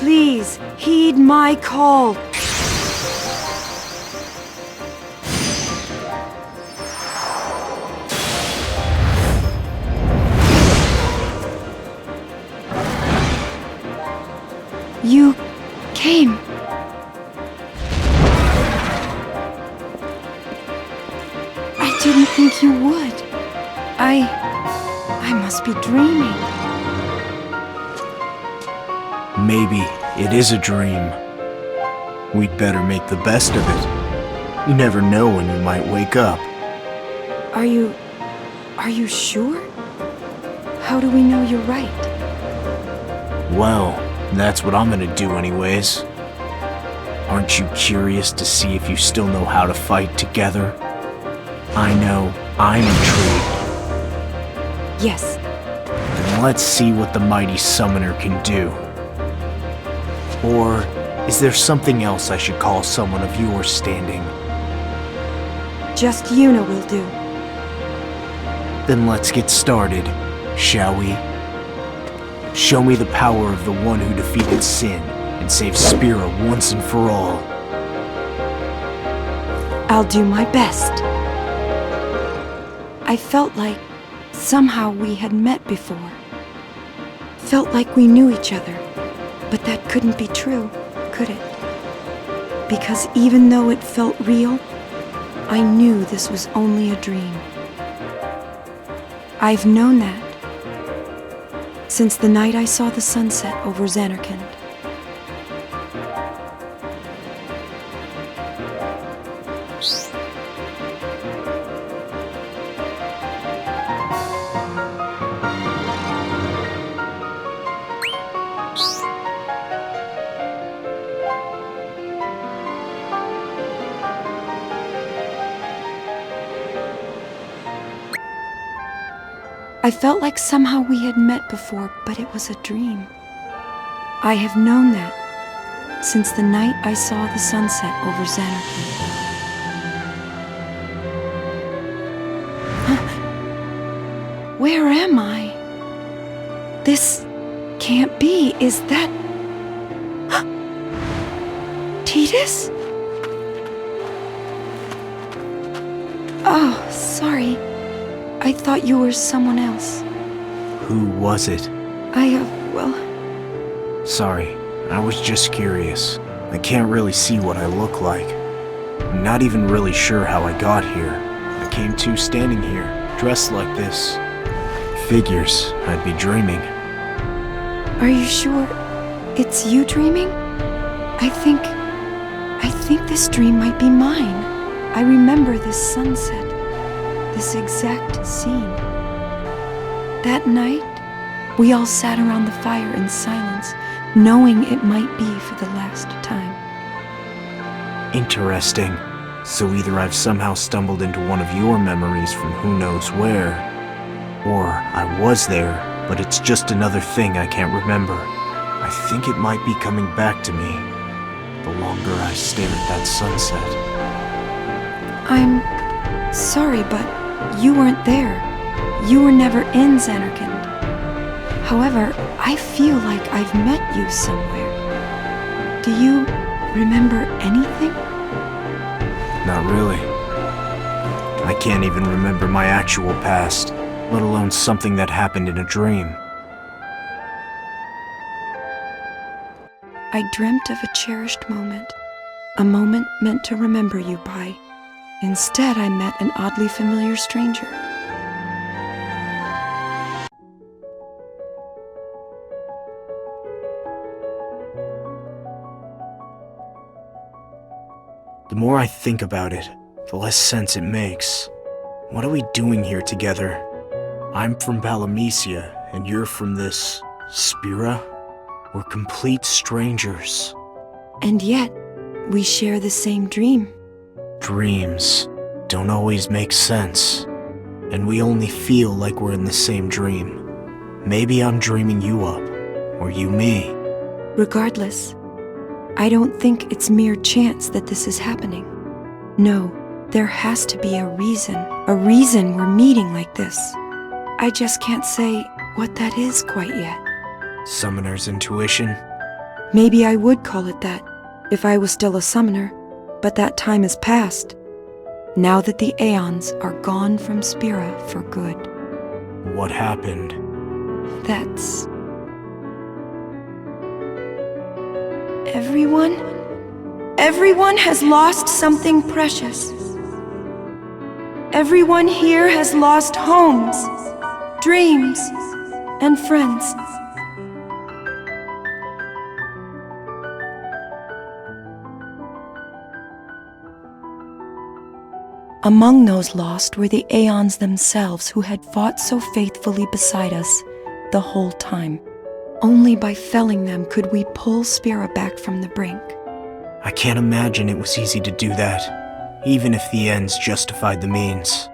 Please, heed my call. You came. I didn't think you would. I must be dreaming. Maybe it is a dream. We'd better make the best of it. You never know when you might wake up. Are you sure? How do we know you're right? Well, that's what I'm gonna do anyways. Aren't you curious to see if you still know how to fight together? I know I'm intrigued. Yes. Then let's see what the mighty summoner can do. Or is there something else I should call someone of your standing? Just Yuna will do. Then let's get started, shall we? Show me the power of the one who defeated sin and saved Spira once and for all. I'll do my best. I felt like somehow we had met before. Felt like we knew each other. But that couldn't be true, could it? Because even though it felt real, I knew this was only a dream. I've known that since the night I saw the sunset over Xanarkand. I felt like somehow we had met before, but it was a dream. I have known that since the night I saw the sunset over Xanarkand. Huh? Where am I? This can't be. Is that... Tidus? Oh, sorry. I thought you were someone else. Who was it? well... Sorry, I was just curious. I can't really see what I look like. I'm not even really sure how I got here. I came to standing here, dressed like this. Figures I'd be dreaming. Are you sure it's you dreaming? I think this dream might be mine. I remember this sunset. This exact scene. That night, we all sat around the fire in silence, knowing it might be for the last time. Interesting. So either I've somehow stumbled into one of your memories from who knows where, or I was there, but it's just another thing I can't remember. I think it might be coming back to me, the longer I stare at that sunset. I'm sorry, but you weren't there. You were never in Xanarkand. However, I feel like I've met you somewhere. Do you remember anything? Not really. I can't even remember my actual past, let alone something that happened in a dream. I dreamt of a cherished moment, a moment meant to remember you by. Instead, I met an oddly familiar stranger. The more I think about it, the less sense it makes. What are we doing here together? I'm from Palamecia, and you're from this... Spira? We're complete strangers. And yet, we share the same dream. Dreams don't always make sense, and we only feel like we're in the same dream. Maybe I'm dreaming you up, or you me. Regardless, I don't think it's mere chance that this is happening. No, there has to be a reason we're meeting like this. I just can't say what that is quite yet. Summoner's intuition? Maybe I would call it that if I was still a summoner, but that time is past. Now that the Aeons are gone from Spira for good. What happened? That's... Everyone has lost something precious. Everyone here has lost homes, dreams, and friends. Among those lost were the Aeons themselves who had fought so faithfully beside us the whole time. Only by felling them could we pull Spira back from the brink. I can't imagine it was easy to do that, even if the ends justified the means.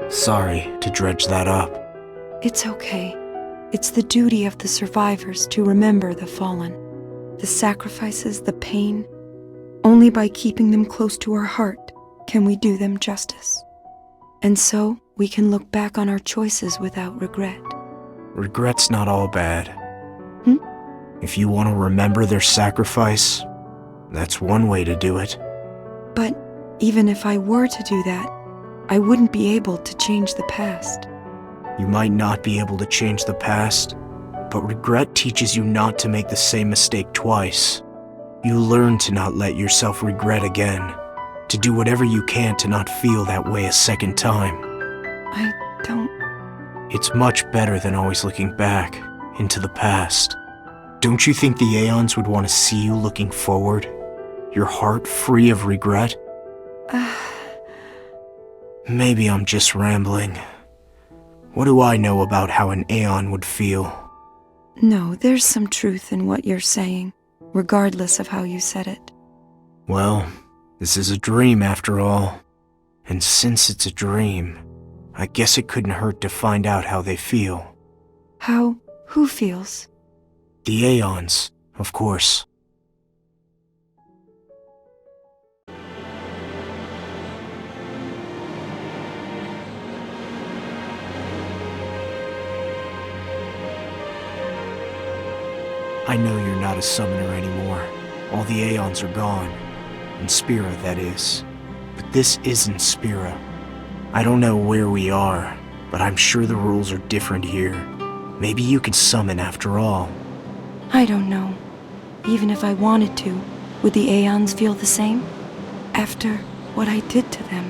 Sorry to dredge that up. It's okay. It's the duty of the survivors to remember the fallen. The sacrifices, the pain. Only by keeping them close to our heart can we do them justice. And so, we can look back on our choices without regret. Regret's not all bad. If you want to remember their sacrifice, that's one way to do it. But even if I were to do that, I wouldn't be able to change the past. You might not be able to change the past, but regret teaches you not to make the same mistake twice. You learn to not let yourself regret again, to do whatever you can to not feel that way a second time. I don't... It's much better than always looking back into the past. Don't you think the Aeons would want to see you looking forward? Your heart free of regret? Maybe I'm just rambling. What do I know about how an Aeon would feel? No, there's some truth in what you're saying, regardless of how you said it. Well, this is a dream after all. And since it's a dream, I guess it couldn't hurt to find out how they feel. How? Who feels? The Aeons, of course. I know you're not a summoner anymore. All the Aeons are gone. In Spira, that is. But this isn't Spira. I don't know where we are, but I'm sure the rules are different here. Maybe you can summon after all. I don't know. Even if I wanted to, would the Aeons feel the same? After what I did to them?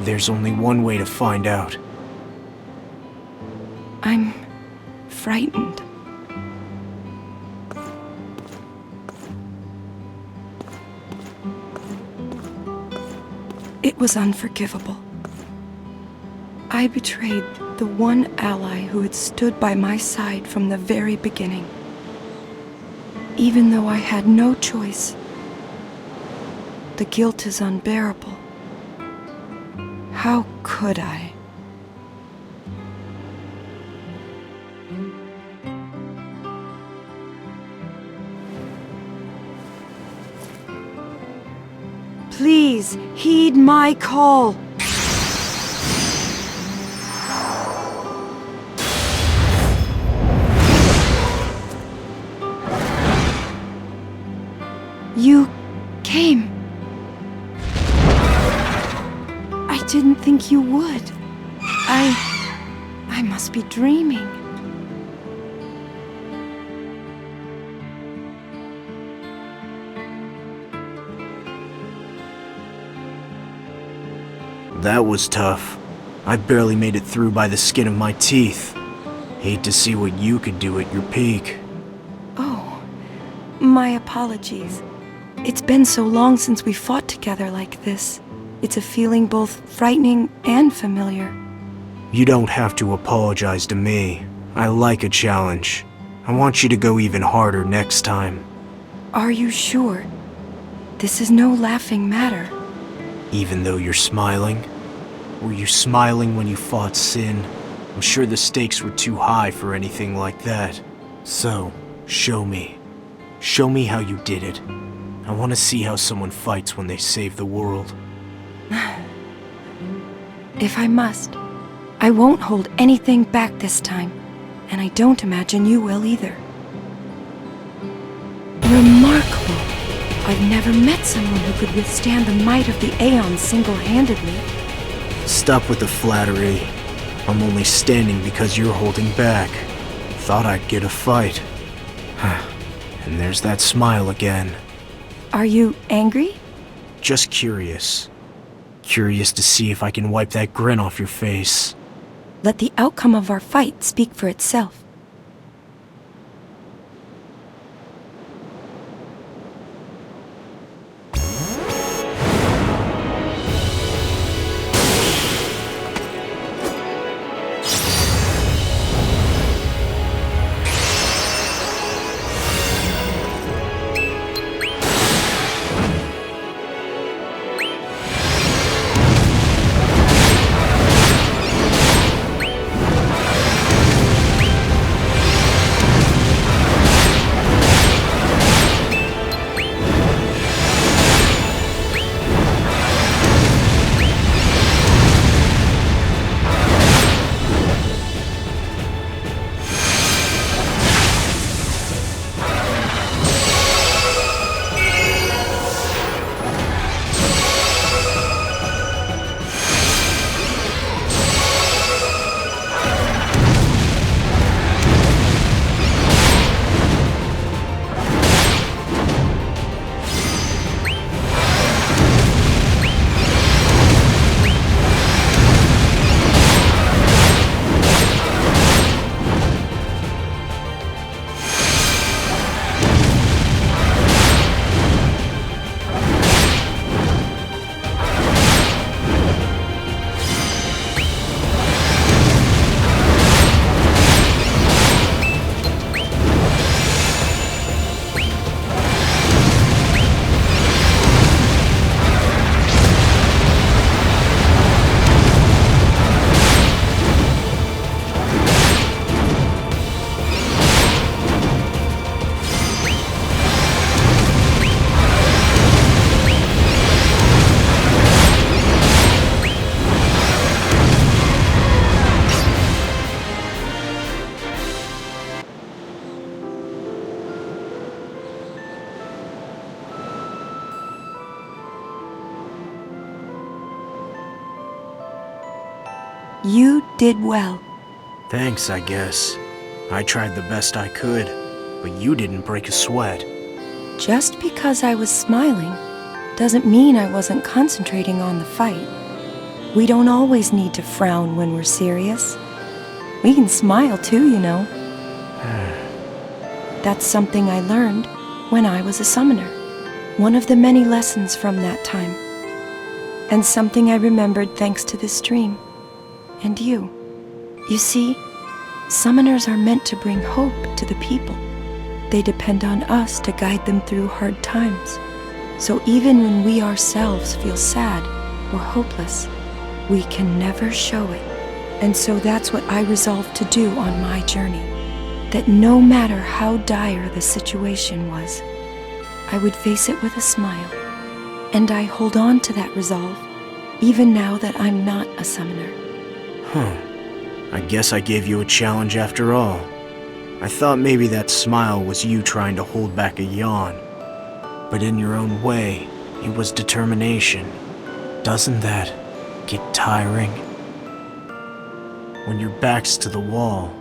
There's only one way to find out. I'm frightened. It was unforgivable. I betrayed the one ally who had stood by my side from the very beginning. Even though I had no choice, the guilt is unbearable. How could I? Please, heed my call. You came. I didn't think you would. I must be dreaming. That was tough. I barely made it through by the skin of my teeth. Hate to see what you could do at your peak. Oh, my apologies. It's been so long since we fought together like this. It's a feeling both frightening and familiar. You don't have to apologize to me. I like a challenge. I want you to go even harder next time. Are you sure? This is no laughing matter. Even though you're smiling? Were you smiling when you fought Sin? I'm sure the stakes were too high for anything like that. So, show me. Show me how you did it. I want to see how someone fights when they save the world. If I must, I won't hold anything back this time, and I don't imagine you will either. You're I've never met someone who could withstand the might of the Aeons single-handedly. Stop with the flattery. I'm only standing because you're holding back. Thought I'd get a fight. And there's that smile again. Are you angry? Just curious. Curious to see if I can wipe that grin off your face. Let the outcome of our fight speak for itself. You did well. Thanks, I guess. I tried the best I could, but you didn't break a sweat. Just because I was smiling doesn't mean I wasn't concentrating on the fight. We don't always need to frown when we're serious. We can smile too, you know. That's something I learned when I was a summoner. One of the many lessons from that time. And something I remembered thanks to this stream. And you. You see, summoners are meant to bring hope to the people. They depend on us to guide them through hard times. So even when we ourselves feel sad or hopeless, we can never show it. And so that's what I resolved to do on my journey. That no matter how dire the situation was, I would face it with a smile. And I hold on to that resolve, even now that I'm not a summoner. I guess I gave you a challenge after all. I thought maybe that smile was you trying to hold back a yawn. But in your own way, it was determination. Doesn't that get tiring? When your back's to the wall,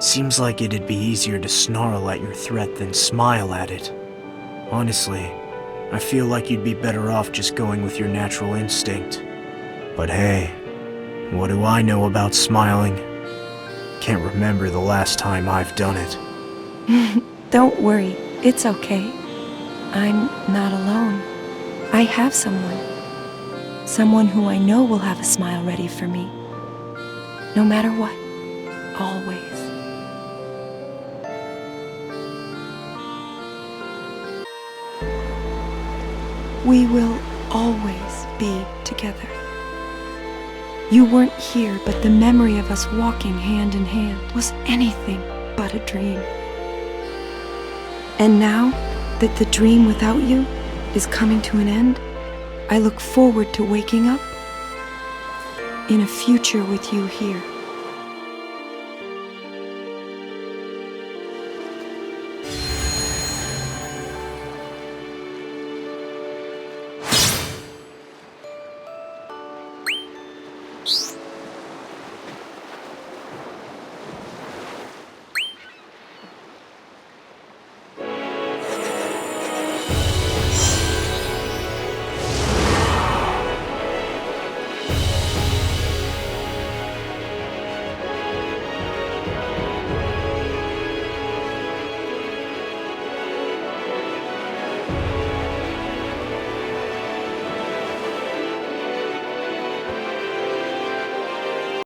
seems like it'd be easier to snarl at your threat than smile at it. Honestly, I feel like you'd be better off just going with your natural instinct. But hey, what do I know about smiling? Can't remember the last time I've done it. Don't worry, it's okay. I'm not alone. I have someone. Someone who I know will have a smile ready for me. No matter what. Always. We will always be together. You weren't here, but the memory of us walking hand in hand was anything but a dream. And now that the dream without you is coming to an end, I look forward to waking up in a future with you here.